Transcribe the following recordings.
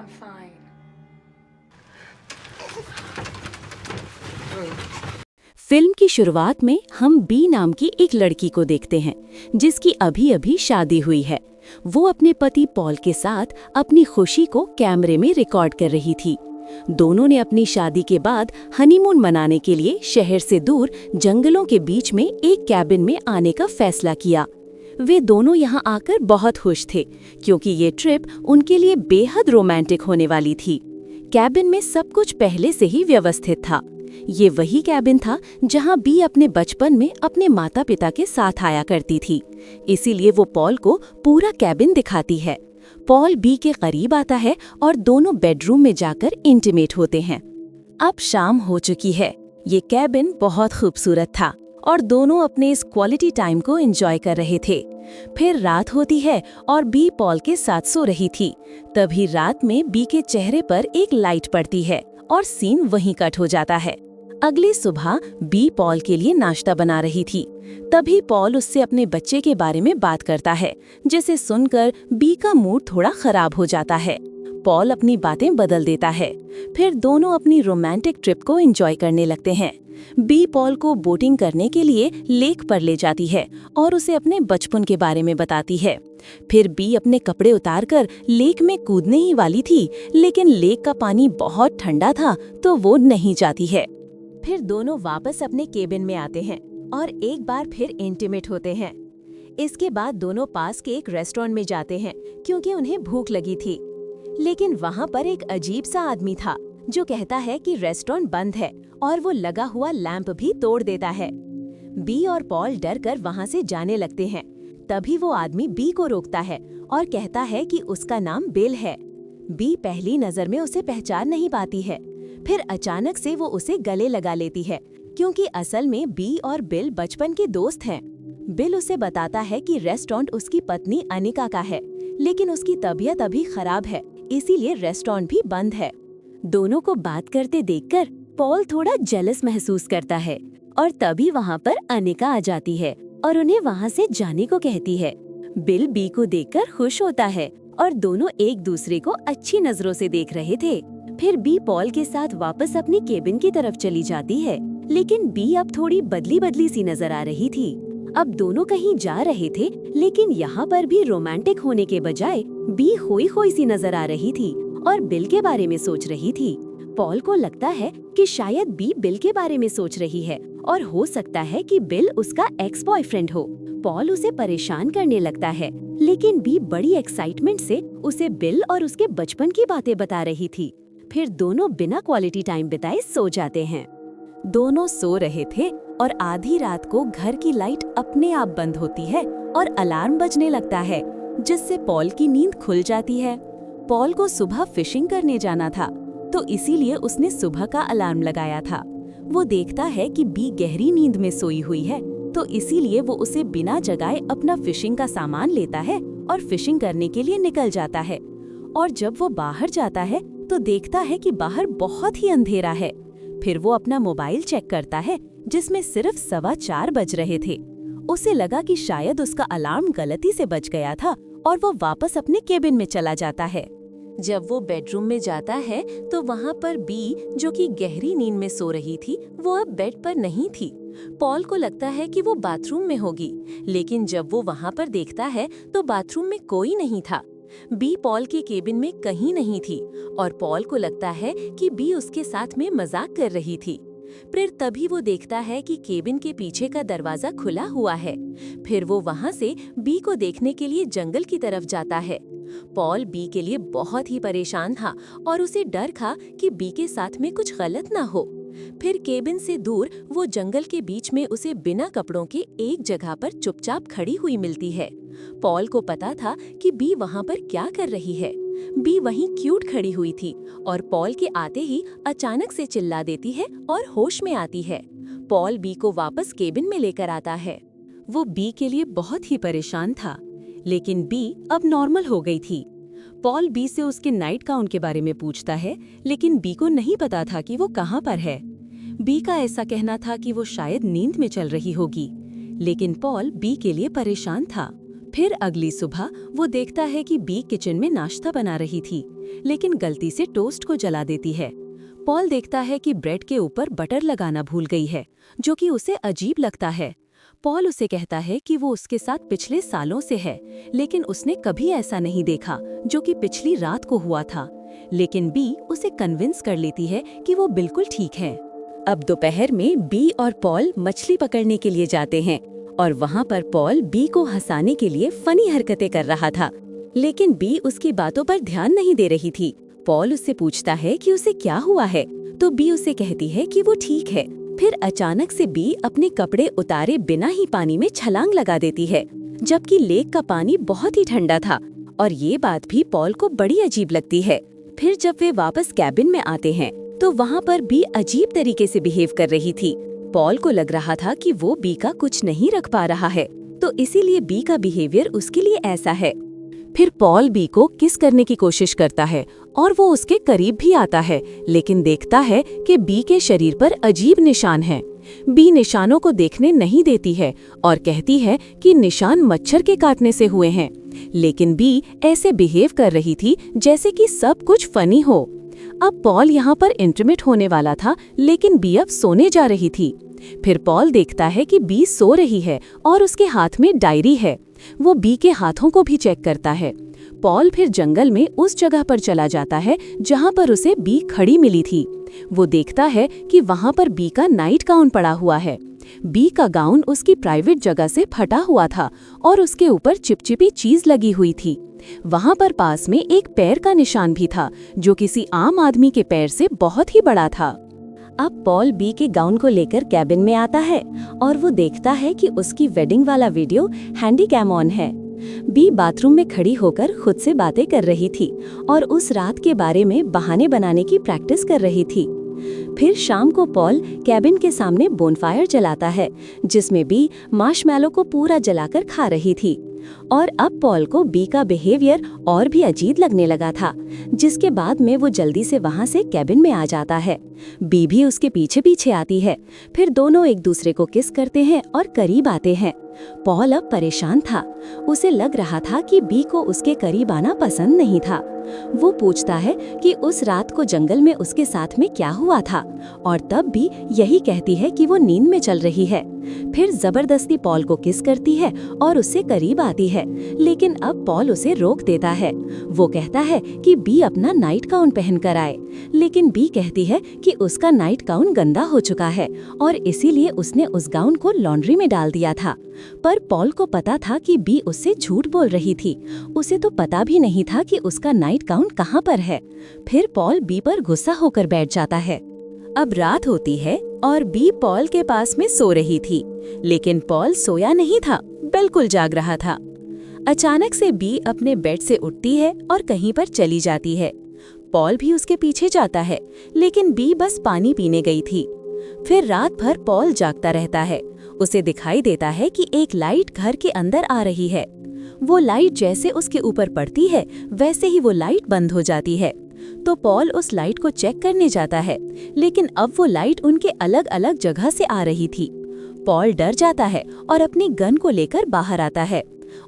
I'm fine. Film की शुरुआत में हम बी नाम की एक लड़की को देखते हैं जिसकी अभी अभी शादी हुई है। वो अपने पति पॉल के साथ अपनी खुशी को कैमरे में रिकॉर्ड कर रही थी। दोनों ने अपनी शादी के बाद हनीमून मनाने के लिए शहर से दूर जंगलों के बीच में एक कैबिन में आने का फैसला किया। वे दोनों यहाँ आकर बहुत खुश थे क्योंकि ये ट्रिप उनके लिए बेहद रोमांटिक होने वाली थी। कैबिन में सब कुछ पहले से ही व्यवस्थित था। ये वही कैबिन था जहाँ बी अपने बचपन में अपने माता पिता के साथ आया करती थी। इसीलिए वो पॉल को पूरा कैबिन दिखाती है। पॉल बी के करीब आता है और दोनों बेडरूम में जाकर इंटीमेट होते हैं। अब शाम हो चुकी है। ये कैबिन बहुत खूबसूरत था और दोनों अपने इस क्वालिटी टाइम को एंजॉय कर रहे थे। फिर रात होती है और बी पॉल के साथ सो रही थी। तभी रात में बी के चेहरे पर एक लाइट पड़ती है और सीन वहीं कट हो जाता है। अगली सुबह बी पॉल के लिए नाश्ता बना रही थी। तभी पॉल उससे अपने बच्चे के बारे में बात करता है, जिसे सुनकर बी का मूड थोड़ा खराब हो जाता है। पॉल अपनी बातें बदल देता है। फिर दोनों अपनी रोमांटिक ट्रिप को एंजॉय करने लगते हैं। बी पॉल को बोटिंग करने के लिए लेक पर ले जाती है और उसे अपने बचपन के बारे में बताती है। फिर बी अपने कपड़े उतारकर लेक में कूदने ही वाली थी, लेकिन लेक का पानी बहुत ठंडा था तो वो नहीं जाती है। फिर दोनों वापस अपने केबिन में आते हैं और एक बार फिर इंटीमेट होते हैं। इसके बाद दोनों पास के एक रेस्टोरेंट में जाते हैं क्योंकि उन्हें भूख लगी थी। लेकिन वहाँ पर एक अजीब सा आदमी था जो कहता है कि रेस्टोरेंट बंद है और वो लगा हुआ लैंप भी तोड़ देता है। बी और पॉल डरकर वहाँ से जाने लगते हैं। तभी वो आदमी बी को रोकता है और कहता है कि उसका नाम बिल है। बी पहली नजर में उसे पहचान नहीं पाती है। फिर अचानक से वो उसे गले लगा लेती है क्योंकि असल में बी और बिल बचपन के दोस्त हैं। बिल उसे बताता है कि रेस्टोरेंट उसकी पत्नी अनिका का है, लेकिन उसकी तबीयत अभी खराब है, इसीलिए रेस्टोरेंट भी बंद है। दोनों को बात करते देखकर पॉल थोड़ा जेलस महसूस करता है और तभी वहाँ पर अनिका आ जाती है और उन्हें वहाँ से जाने को कहती है। बिल बी को देखकर खुश होता है और दोनों एक दूसरे को अच्छी नजरों से देख रहे थे। फिर बी पॉल के साथ वापस अपनी केबिन की तरफ चली जाती है, लेकिन बी अब थोड़ी बदली बदली सी नजर आ रही थी। अब दोनों कहीं जा रहे थे, लेकिन यहाँ पर भी रोमांटिक होने के बजाय बी खोई खोई सी नजर आ रही थी और बिल के बारे में सोच रही थी। पॉल को लगता है कि शायद बी बिल के बारे में सोच रही है और हो सकता है कि बिल उसका एक्स बॉयफ्रेंड हो। पॉल उसे परेशान करने लगता है, लेकिन बी बड़ी एक्साइटमेंट से उसे बिल और उसके बचपन की बातें बता रही थी। फिर दोनों बिना क्वालिटी टाइम बिताए सो जाते हैं। दोनों सो रहे थे और आधी रात को घर की लाइट अपने आप बंद होती है और अलार्म बजने लगता है, जिससे पॉल की नींद खुल जाती है। पॉल को सुबह फिशिंग करने जाना था, तो इसीलिए उसने सुबह का अलार्म लगाया था। वो देखता है कि बी गहरी नींद में सोई हुई है, तो इसीलिए वो उसे बिना जगाए अपना फिशिंग का सामान लेता है और फिशिंग करने के लिए निकल जाता है। और जब वो बाहर जाता है तो देखता है कि बाहर बहुत ही अंधेरा है। फिर वो अपना मोबाइल चेक करता है, जिसमें सिर्फ 4:15 बज रहे थे। उसे लगा कि शायद उसका अलार्म गलती से बज गया था और वो वापस अपने केबिन में चला जाता है। जब वो बेडरूम में जाता है तो वहाँ पर बी, जो कि गहरी नींद में सो रही थी, वो अब बेड पर नहीं थी। पॉल को लगता है कि वो बाथरूम में होगी, लेकिन जब वो वहाँ पर देखता है तो बाथरूम में कोई नहीं था। बी पॉल के केबिन में कहीं नहीं थी और पॉल को लगता है कि बी उसके साथ में मजाक कर रही थी। फिर तभी वो देखता है कि केबिन के पीछे का दरवाजा खुला हुआ है। फिर वो वहाँ से बी को देखने के लिए जंगल की तरफ जाता है। पॉल बी के लिए बहुत ही परेशान था और उसे डर था कि बी के साथ में कुछ गलत ना हो। फिर केबिन से दूर वो जंगल के बीच में उसे बिना कपड़ों के एक जगह पर चुपचाप खड़ी हुई मिलती है। पॉल को पता था कि बी वहाँ पर क्या कर रही है। बी वहीं क्यूट खड़ी हुई थी और पॉल के आते ही अचानक से चिल्ला देती है और होश में आती है। पॉल बी को वापस केबिन में लेकर आता है। वो बी के लिए बहुत ही परेशान था, लेकिन बी अब नॉर्मल हो गई थी। पॉल बी से उसके नाइट गाउन के बारे में पूछता है, लेकिन बी को नहीं पता था कि वो कहाँ पर है। बी का ऐसा कहना था कि वो शायद नींद में चल रही होगी, लेकिन पॉल बी के लिए परेशान था। फिर अगली सुबह वो देखता है कि बी किचन में नाश्ता बना रही थी, लेकिन गलती से टोस्ट को जला देती है। पॉल देखता है कि ब्रेड के ऊपर बटर लगाना भूल गई है, जो कि उसे अजीब लगता है। पॉल उसे कहता है कि वो उसके साथ पिछले सालों से है, लेकिन उसने कभी ऐसा नहीं देखा जो कि पिछली रात को हुआ था। लेकिन बी उसे कन्विंस कर लेती है कि वो बिल्कुल ठीक है। अब दोपहर में बी और पॉल मछली पकड़ने के लिए जाते हैं और वहाँ पर पॉल बी को हंसाने के लिए फनी हरकतें कर रहा था, लेकिन बी उसकी बातों पर ध्यान नहीं दे रही थी। पॉल उससे पूछता है कि उसे क्या हुआ है, तो बी उसे कहती है कि वो ठीक है। फिर अचानक से बी अपने कपड़े उतारे बिना ही पानी में छलांग लगा देती है, जबकि लेक का पानी बहुत ही ठंडा था, और ये बात भी पॉल को बड़ी अजीब लगती है। फिर जब वे वापस कैबिन में आते हैं तो वहाँ पर बी अजीब तरीके से बिहेव कर रही थी। पॉल को लग रहा था कि वो बी का कुछ नहीं रख पा रहा है, तो इसीलिए बी का बिहेवियर उसके लिए ऐसा है। फिर पॉल बी को किस करने की कोशिश करता है और वो उसके करीब भी आता है, लेकिन देखता है कि बी के शरीर पर अजीब निशान हैं। बी निशानों को देखने नहीं देती है और कहती है कि निशान मच्छर के काटने से हुए हैं, लेकिन बी ऐसे बिहेव कर रही थी जैसे कि सब कुछ फनी हो। अब पॉल यहाँ पर इंटीमेट होने वाला था, लेकिन बी अब सोने जा रही थी। फिर पॉल देखता है कि बी सो रही है और उसके हाथ में डायरी है। वो बी के हाथों को भी चेक करता है। पॉल फिर जंगल में उस जगह पर चला जाता है जहाँ पर उसे बी खड़ी मिली थी। वो देखता है कि वहाँ पर बी का नाइट गाउन पड़ा हुआ है। बी का गाउन उसकी प्राइवेट जगह से फटा हुआ था और उसके ऊपर चिपचिपी चीज लगी हुई थी। वहाँ पर पास में एक पैर का निशान भी था, जो किसी आम आदमी के पैर से बहुत ही बड़ा था। अब पॉल बी के गाउन को लेकर कैबिन में आता है और वो देखता है कि उसकी वेडिंग वाला वीडियो हैंडी कैम ऑन है। बी बाथरूम में खड़ी होकर खुद से बातें कर रही थी और उस रात के बारे में बहाने बनाने की प्रैक्टिस कर रही थी। फिर शाम को पॉल कैबिन के सामने बोनफायर जलाता है, जिसमें बी मार्शमैलो को पूरा जलाकर खा रही थी। और अब पॉल को बी का बिहेवियर और भी अजीब लगने लगा था, जिसके बाद में वो जल्दी से वहां से कैबिन में आ जाता है। बी भी उसके पीछे पीछे आती है। फिर दोनों एक दूसरे को किस करते हैं और करीब आते हैं। पॉल अब परेशान था। उसे लग रहा था कि बी को उसके करीब आना पसंद नहीं था। वो पूछता है कि उस रात को जंगल में उसके साथ में क्या हुआ था, और तब भी यही कहती है कि वो नींद में चल रही है। फिर जबरदस्ती पॉल को किस करती है और उससे करीब आती है, लेकिन अब पॉल उसे रोक देता है। वो कहता है कि बी अपना नाइट गाउन पहन कर आए, लेकिन बी कहती है कि उसका नाइट गाउन गंदा हो चुका है और इसीलिए उसने उस गाउन को लॉन्ड्री में डाल दिया था। पर पॉल को पता था कि बी उससे झूठ बोल रही थी। उसे तो पता भी नहीं था कि उसका नाइट गाउन कहाँ पर है। फिर पॉल बी पर गुस्सा होकर बैठ जाता है। अब रात होती है और बी पॉल के पास में सो रही थी, लेकिन पॉल सोया नहीं था, बिल्कुल जाग रहा था। अचानक से बी अपने बेड से उठती है और कहीं पर चली जाती है। पॉल भी उसके पीछे जाता है, लेकिन बी बस पानी पीने गई थी। फिर रात भर पॉल जागता रहता है। उसे दिखाई देता है कि एक लाइट घर के अंदर आ रही है। वो लाइट जैसे उसके ऊपर पड़ती है, वैसे ही वो लाइट बंद हो जाती है। तो पॉल उस लाइट को चेक करने जाता है, लेकिन अब वो लाइट उनके अलग अलग जगह से आ रही थी। पॉल डर जाता है और अपनी गन को लेकर बाहर आता है।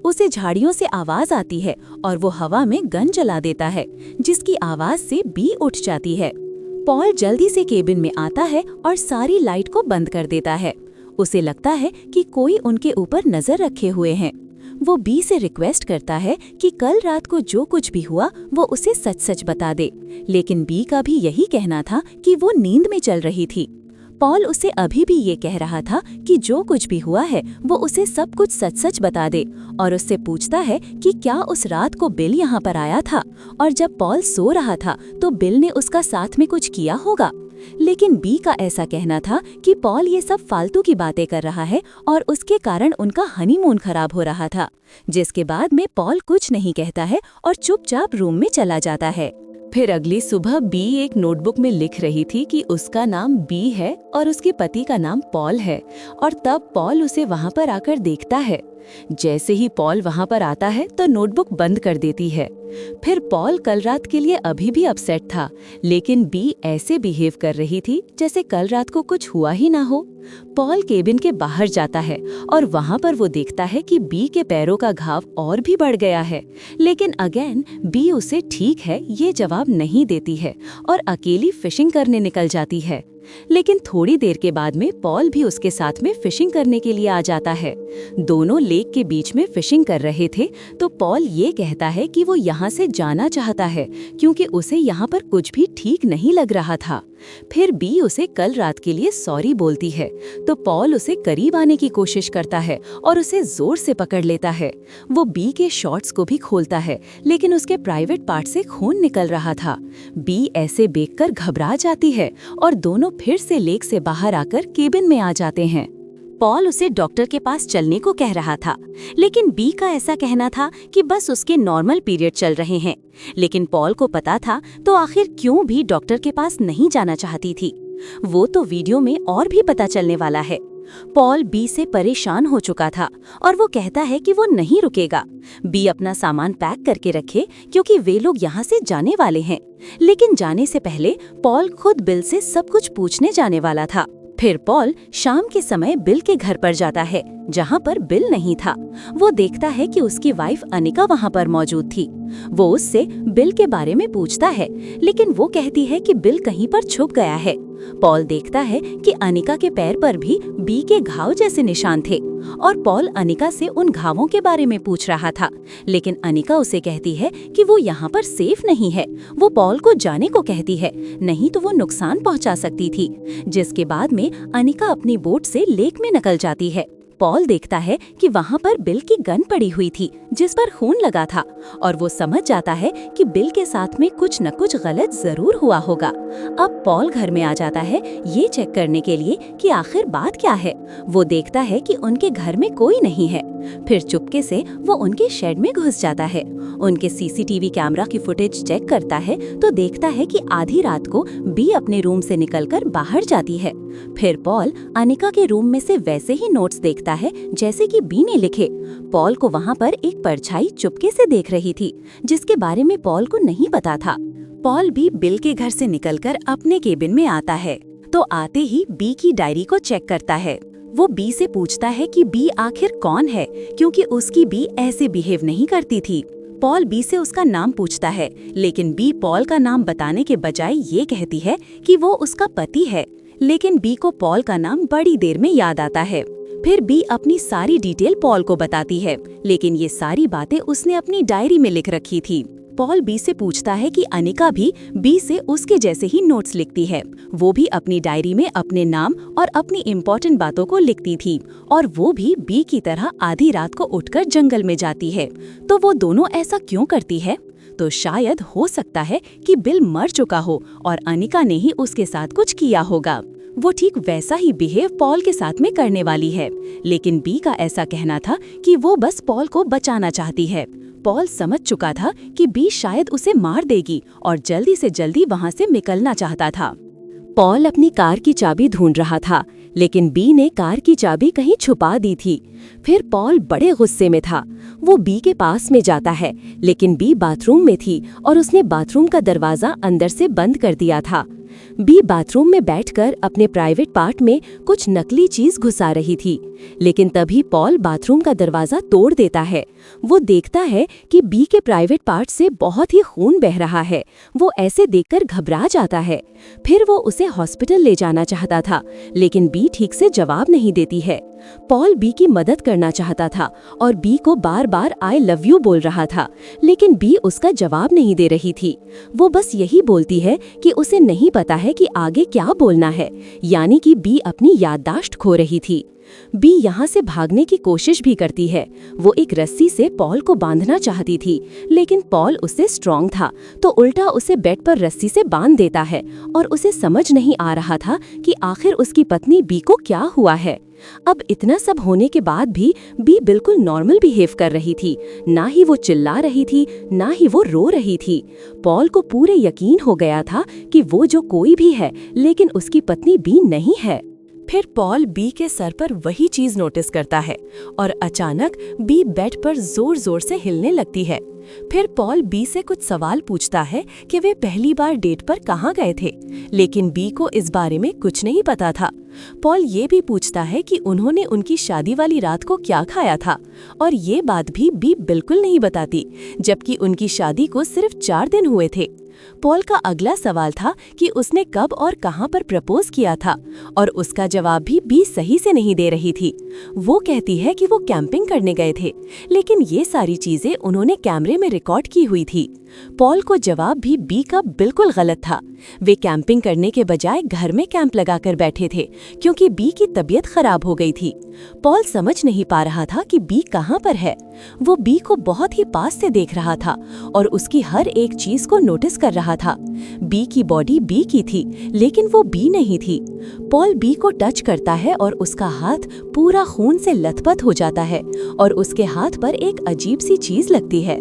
उसे झाड़ियों से आवाज आती है और वो हवा में गन जला देता है, जिसकी आवाज से बी उठ जाती है। पॉल जल्दी से केबिन में आता है और सारी लाइट को बंद कर देता है। उसे लगता है कि कोई उनके ऊपर नजर रखे हुए हैं। वो बी से रिक्वेस्ट करता है कि कल रात को जो कुछ भी हुआ वो उसे सच सच बता दे, लेकिन बी का भी यही कहना था कि वो नींद में चल रही थी। पॉल उसे अभी भी ये कह रहा था कि जो कुछ भी हुआ है वो उसे सब कुछ सच सच बता दे, और उससे पूछता है कि क्या उस रात को बिल यहाँ पर आया था, और जब पॉल सो रहा था तो बिल ने उसका साथ में कुछ किया होगा। लेकिन बी का ऐसा कहना था कि पॉल ये सब फालतू की बातें कर रहा है और उसके कारण उनका हनीमून खराब हो रहा था, जिसके बाद में पॉल कुछ नहीं कहता है और चुपचाप रूम में चला जाता है। फिर अगली सुबह बी एक नोटबुक में लिख रही थी कि उसका नाम बी है और उसके पति का नाम पॉल है, और तब पॉल उसे वहां पर आकर देखता है। जैसे ही पॉल वहां पर आता है तो नोटबुक बंद कर देती है। फिर पॉल कल रात के लिए अभी भी अपसेट था, लेकिन बी ऐसे बिहेव कर रही थी जैसे कल रात को कुछ हुआ ही ना हो। पॉल केबिन के बाहर जाता है और वहां पर वो देखता है कि बी के पैरों का घाव और भी बढ़ गया है, लेकिन अगेन बी उसे ठीक है ये जवाब नहीं देती है और अकेली फिशिंग करने निकल जाती है। लेकिन थोड़ी देर के बाद में पॉल भी उसके साथ में फिशिंग करने के लिए आ जाता है। दोनों लेक के बीच में फिशिंग कर रहे थे तो पॉल ये कहता है कि वो यहाँ से जाना चाहता है क्योंकि उसे यहाँ पर कुछ भी ठीक नहीं लग रहा था। फिर बी उसे कल रात के लिए सॉरी बोलती है तो पॉल उसे करीब आने की कोशिश करता है और उसे जोर से पकड़ लेता है। वो बी के शॉर्ट्स को भी खोलता है, लेकिन उसके प्राइवेट पार्ट से खून निकल रहा था। बी ऐसे देखकर घबरा जाती है और दोनों फिर से लेक से बाहर आकर केबिन में आ जाते हैं। पॉल उसे डॉक्टर के पास चलने को कह रहा था, लेकिन बी का ऐसा कहना था कि बस उसके नॉर्मल पीरियड चल रहे हैं। लेकिन पॉल को पता था तो आखिर क्यों भी डॉक्टर के पास नहीं जाना चाहती थी। वो तो वीडियो में और भी पता चलने वाला है। पॉल बी से परेशान हो चुका था और वो कहता है कि वो नहीं रुकेगा। बी अपना सामान पैक करके रखे क्योंकि वे लोग यहाँ से जाने वाले हैं। लेकिन जाने से पहले पॉल खुद बिल से सब कुछ पूछने जाने वाला था। फिर पॉल शाम के समय बिल के घर पर जाता है जहाँ पर बिल नहीं था। वो देखता है कि उसकी वाइफ अनिका वहाँ पर मौजूद थी। वो उससे बिल के बारे में पूछता है, लेकिन वो कहती है कि बिल कहीं पर छुप गया है। पॉल देखता है कि अनिका के पैर पर भी बी के घाव जैसे निशान थे और पॉल अनिका से उन घावों के बारे में पूछ रहा था, लेकिन अनिका उसे कहती है कि वो यहाँ पर सेफ नहीं है। वो पॉल को जाने को कहती है, नहीं तो वो नुकसान पहुँचा सकती थी। जिसके बाद में अनिका अपनी बोट से लेक में निकल जाती है। पॉल देखता है कि वहाँ पर बिल की गन पड़ी हुई थी जिस पर खून लगा था और वो समझ जाता है कि बिल के साथ में कुछ न कुछ गलत जरूर हुआ होगा। अब पॉल घर में आ जाता है ये चेक करने के लिए कि आखिर बात क्या है। वो देखता है कि उनके घर में कोई नहीं है। फिर चुपके से वो उनके शेड में घुस जाता है। उनके सीसीटीवी कैमरा की फुटेज चेक करता है तो देखता है कि आधी रात को बी अपने रूम से निकलकर बाहर जाती है। फिर पॉल अनिका के रूम में से वैसे ही नोट्स देखता है जैसे कि बी ने लिखे। पॉल को वहाँ पर एक परछाई चुपके से देख रही थी जिसके बारे में पॉल को नहीं पता था। पॉल भी बिल के घर से निकलकर अपने केबिन में आता है तो आते ही बी की डायरी को चेक करता है। वो बी से पूछता है कि बी आखिर कौन है, क्योंकि उसकी बी ऐसे बिहेव नहीं करती थी। पॉल बी से उसका नाम पूछता है, लेकिन बी पॉल का नाम बताने के बजाय ये कहती है कि वो उसका पति है। लेकिन बी को पॉल का नाम बड़ी देर में याद आता है। फिर बी अपनी सारी डिटेल पॉल को बताती है, लेकिन ये सारी बातें उसने अपनी डायरी में लिख रखी थी। पॉल बी से पूछता है कि अनिका भी बी से उसके जैसे ही नोट्स लिखती है। वो भी अपनी डायरी में अपने नाम और अपनी इम्पोर्टेंट बातों को लिखती थी और वो भी बी की तरह आधी रात को उठकर जंगल में जाती है। तो वो दोनों ऐसा क्यों करती है? तो शायद हो सकता है कि बिल मर चुका हो और अनिका ने ही उसके साथ कुछ किया होगा। वो ठीक वैसा ही बिहेव पॉल के साथ में करने वाली है, लेकिन बी का ऐसा कहना था कि वो बस पॉल को बचाना चाहती है। पॉल समझ चुका था कि बी शायद उसे मार देगी और जल्दी से जल्दी वहां से निकलना चाहता था। पॉल अपनी कार की चाबी ढूंढ रहा था, लेकिन बी ने कार की चाबी कहीं छुपा दी थी। फिर पॉल बड़े गुस्से में था। वो बी के पास में जाता है, लेकिन बी बाथरूम में थी और उसने बाथरूम का दरवाजा अंदर से बंद कर दिया था। बी बाथरूम में बैठकर अपने प्राइवेट पार्ट में कुछ नकली चीज घुसा रही थी, लेकिन तभी पॉल बाथरूम का दरवाजा तोड़ देता है। वो देखता है कि बी के प्राइवेट पार्ट से बहुत ही खून बह रहा है। वो ऐसे देखकर घबरा जाता है। फिर वो उसे हॉस्पिटल ले जाना चाहता था, लेकिन बी ठीक से जवाब नहीं देती है। पॉल बी की मदद करना चाहता था और बी को बार बार आई लव यू बोल रहा था, लेकिन बी उसका जवाब नहीं दे रही थी। वो बस यही बोलती है कि उसे नहीं पता है कि आगे क्या बोलना है, यानी कि बी अपनी याददाश्त खो रही थी। बी यहाँ से भागने की कोशिश भी करती है। वो एक रस्सी से पॉल को बांधना चाहती थी, लेकिन पॉल उससे स्ट्रॉन्ग था तो उल्टा उसे बेड पर रस्सी से बांध देता है और उसे समझ नहीं आ रहा था कि आखिर उसकी पत्नी बी को क्या हुआ है। अब इतना सब होने के बाद भी बी बिल्कुल नॉर्मल बिहेव कर रही थी। ना ही वो चिल्ला रही थी, ना ही वो रो रही थी। पॉल को पूरे यकीन हो गया था कि वो जो कोई भी है, लेकिन उसकी पत्नी बी नहीं है। फिर पॉल बी के सर पर वही चीज नोटिस करता है और अचानक बी बेड पर जोर जोर से हिलने लगती है। फिर पॉल बी से कुछ सवाल पूछता है कि वे पहली बार डेट पर कहाँ गए थे, लेकिन बी को इस बारे में कुछ नहीं पता था। पॉल ये भी पूछता है कि उन्होंने उनकी शादी वाली रात को क्या खाया था, और ये बात भी बी बिल्कुल नहीं बताती, जबकि उनकी शादी को सिर्फ 4 दिन हुए थे। पॉल का अगला सवाल था कि उसने कब और कहां पर प्रपोज किया था, और उसका जवाब भी बी सही से नहीं दे रही थी। वो कहती है कि वो कैंपिंग करने गए थे, लेकिन ये सारी चीजें उन्होंने कैमरे में रिकॉर्ड की हुई थी। पॉल को जवाब भी बी का बिल्कुल गलत था। वे कैंपिंग करने के बजाय घर में कैंप लगाकर बैठे थे, क्योंकि बी की तबीयत खराब हो गई थी। पॉल समझ नहीं पा रहा था कि बी कहां पर है। वो बी को बहुत ही पास से देख रहा था और उसकी हर एक चीज को नोटिस कर रहा था। बी की बॉडी बी की थी, लेकिन वो बी नहीं थी। पॉल बी को टच करता है और उसका हाथ पूरा खून से लथपथ हो जाता है और उसके हाथ पर एक अजीब सी चीज लगती है।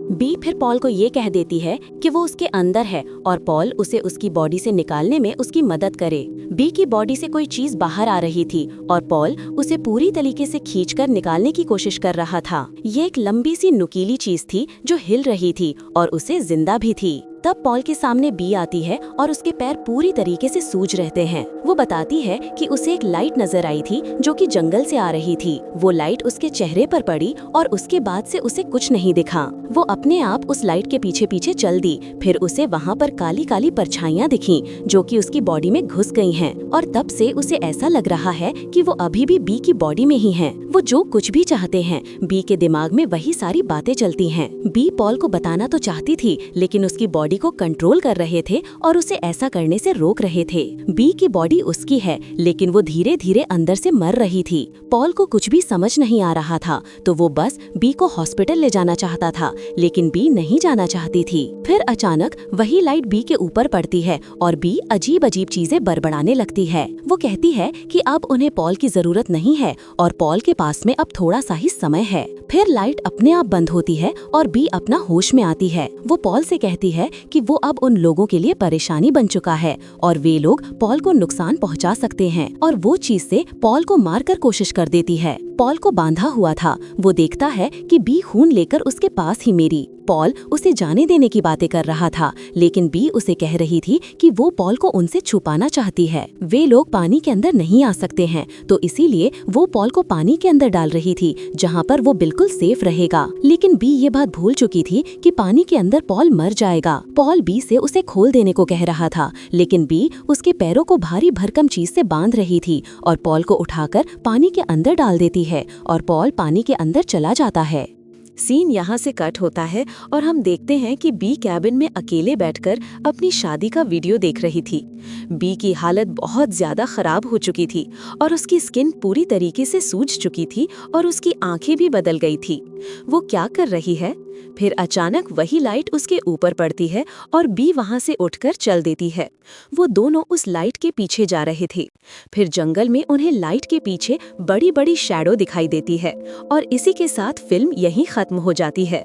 बी फिर पॉल को ये कह देती है कि वो उसके अंदर है और पॉल उसे उसकी बॉडी से निकालने में उसकी मदद करे। बी की बॉडी से कोई चीज बाहर आ रही थी और पॉल उसे पूरी तरीके से खींचकर निकालने की कोशिश कर रहा था। ये एक लंबी सी नुकीली चीज थी जो हिल रही थी और उसे जिंदा भी थी। तब पॉल के सामने बी आती है और उसके पैर पूरी तरीके से सूज रहते हैं। वो बताती है कि उसे एक लाइट नजर आई थी जो कि जंगल से आ रही थी। वो लाइट उसके चेहरे पर पड़ी और उसके बाद से उसे कुछ नहीं दिखा। वो अपने आप उस लाइट के पीछे पीछे चल दी। फिर उसे वहाँ पर काली काली परछाइयाँ दिखीं जो कि उसकी बॉडी में घुस गई हैं, और तब से उसे ऐसा लग रहा है कि वो अभी भी बी की बॉडी में ही है। वो जो कुछ भी चाहते हैं, बी के दिमाग में वही सारी बातें चलती हैं। बी पॉल को बताना तो चाहती थी, लेकिन उसकी बॉडी को कंट्रोल कर रहे थे और उसे ऐसा करने से रोक रहे थे। बी की बॉडी उसकी है, लेकिन वो धीरे धीरे अंदर से मर रही थी। पॉल को कुछ भी समझ नहीं आ रहा था, तो वो बस बी को हॉस्पिटल ले जाना चाहता था, लेकिन बी नहीं जाना चाहती थी। फिर अचानक वही लाइट बी के ऊपर पड़ती है और बी अजीब अजीब चीजें बड़बड़ाने लगती है। वो कहती है कि अब उन्हें पॉल की जरूरत नहीं है और पॉल के पास में अब थोड़ा सा ही समय है। फिर लाइट अपने आप बंद होती है और बी अपना होश में आती है। वो पॉल से कहती है कि वो अब उन लोगों के लिए परेशानी बन चुका है और वे लोग पॉल को नुकसान पहुंचा सकते हैं, और वो चीज से पॉल को मारकर कोशिश कर देती है। पॉल को बांधा हुआ था। वो देखता है कि बी खून लेकर उसके पास ही मेरी। पॉल उसे जाने देने की बातें कर रहा था, लेकिन बी उसे कह रही थी कि वो पॉल को उनसे छुपाना चाहती है। वे लोग पानी के अंदर नहीं आ सकते हैं, तो इसीलिए वो पॉल को पानी के अंदर डाल रही थी, जहाँ पर वो बिल्कुल सेफ रहेगा। लेकिन बी ये बात भूल चुकी थी कि पानी के अंदर पॉल मर जाएगा। पॉल बी से उसे खोल देने को कह रहा था, लेकिन बी उसके पैरों को भारी भरकम चीज से बांध रही थी और पॉल को उठाकर पानी के अंदर डाल देती है और पॉल पानी के अंदर चला जाता है। सीन यहाँ से कट होता है और हम देखते हैं कि बी कैबिन में अकेले बैठकर अपनी शादी का वीडियो देख रही थी। बी की हालत बहुत ज्यादा खराब हो चुकी थी और उसकी स्किन पूरी तरीके से सूज चुकी थी और उसकी आंखें भी बदल गई थी। वो क्या कर रही है? फिर अचानक वही लाइट उसके ऊपर पड़ती है और बी वहां से उठकर चल देती है। वो दोनों उस लाइट के पीछे जा रहे थे। फिर जंगल में उन्हें लाइट के पीछे बड़ी बड़ी शैडो दिखाई देती है और इसी के साथ फिल्म यहीं खत्म हो जाती है।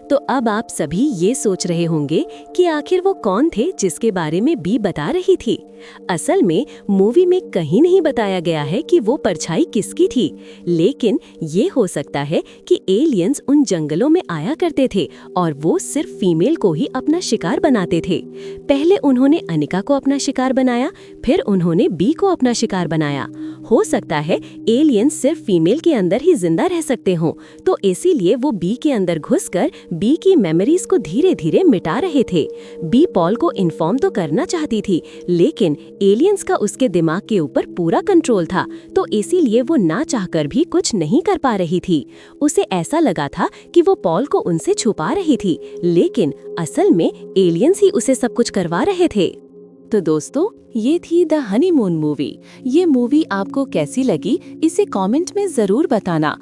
तो अब आप सभी ये सोच रहे होंगे कि आखिर वो कौन थे जिसके बारे में बी बता रही थी। असल में मूवी में कहीं नहीं बताया गया है कि वो परछाई किसकी थी, लेकिन ये हो सकता है कि एलियंस उन जंगलों में आया करते थे और वो सिर्फ फीमेल को ही अपना शिकार बनाते थे। पहले उन्होंने अनिका को अपना शिकार बनाया, फिर उन्होंने बी को अपना शिकार बनाया। हो सकता है एलियंस सिर्फ फीमेल के अंदर ही जिंदा रह सकते हों, तो इसीलिए वो बी के अंदर घुसकर बी की मेमोरीज को धीरे धीरे मिटा रहे थे। बी पॉल को इन्फॉर्म तो करना चाहती थी, लेकिन एलियंस का उसके दिमाग के ऊपर पूरा कंट्रोल था, तो इसीलिए वो ना चाहकर भी कुछ नहीं कर पा रही थी। उसे ऐसा लगा था कि वो पॉल को उनसे छुपा रही थी, लेकिन असल में एलियंस ही उसे सब कुछ करवा रहे थे। तो दोस्तों, ये थी द हनीमून मूवी। ये मूवी आपको कैसी लगी इसे कमेंट में जरूर बताना।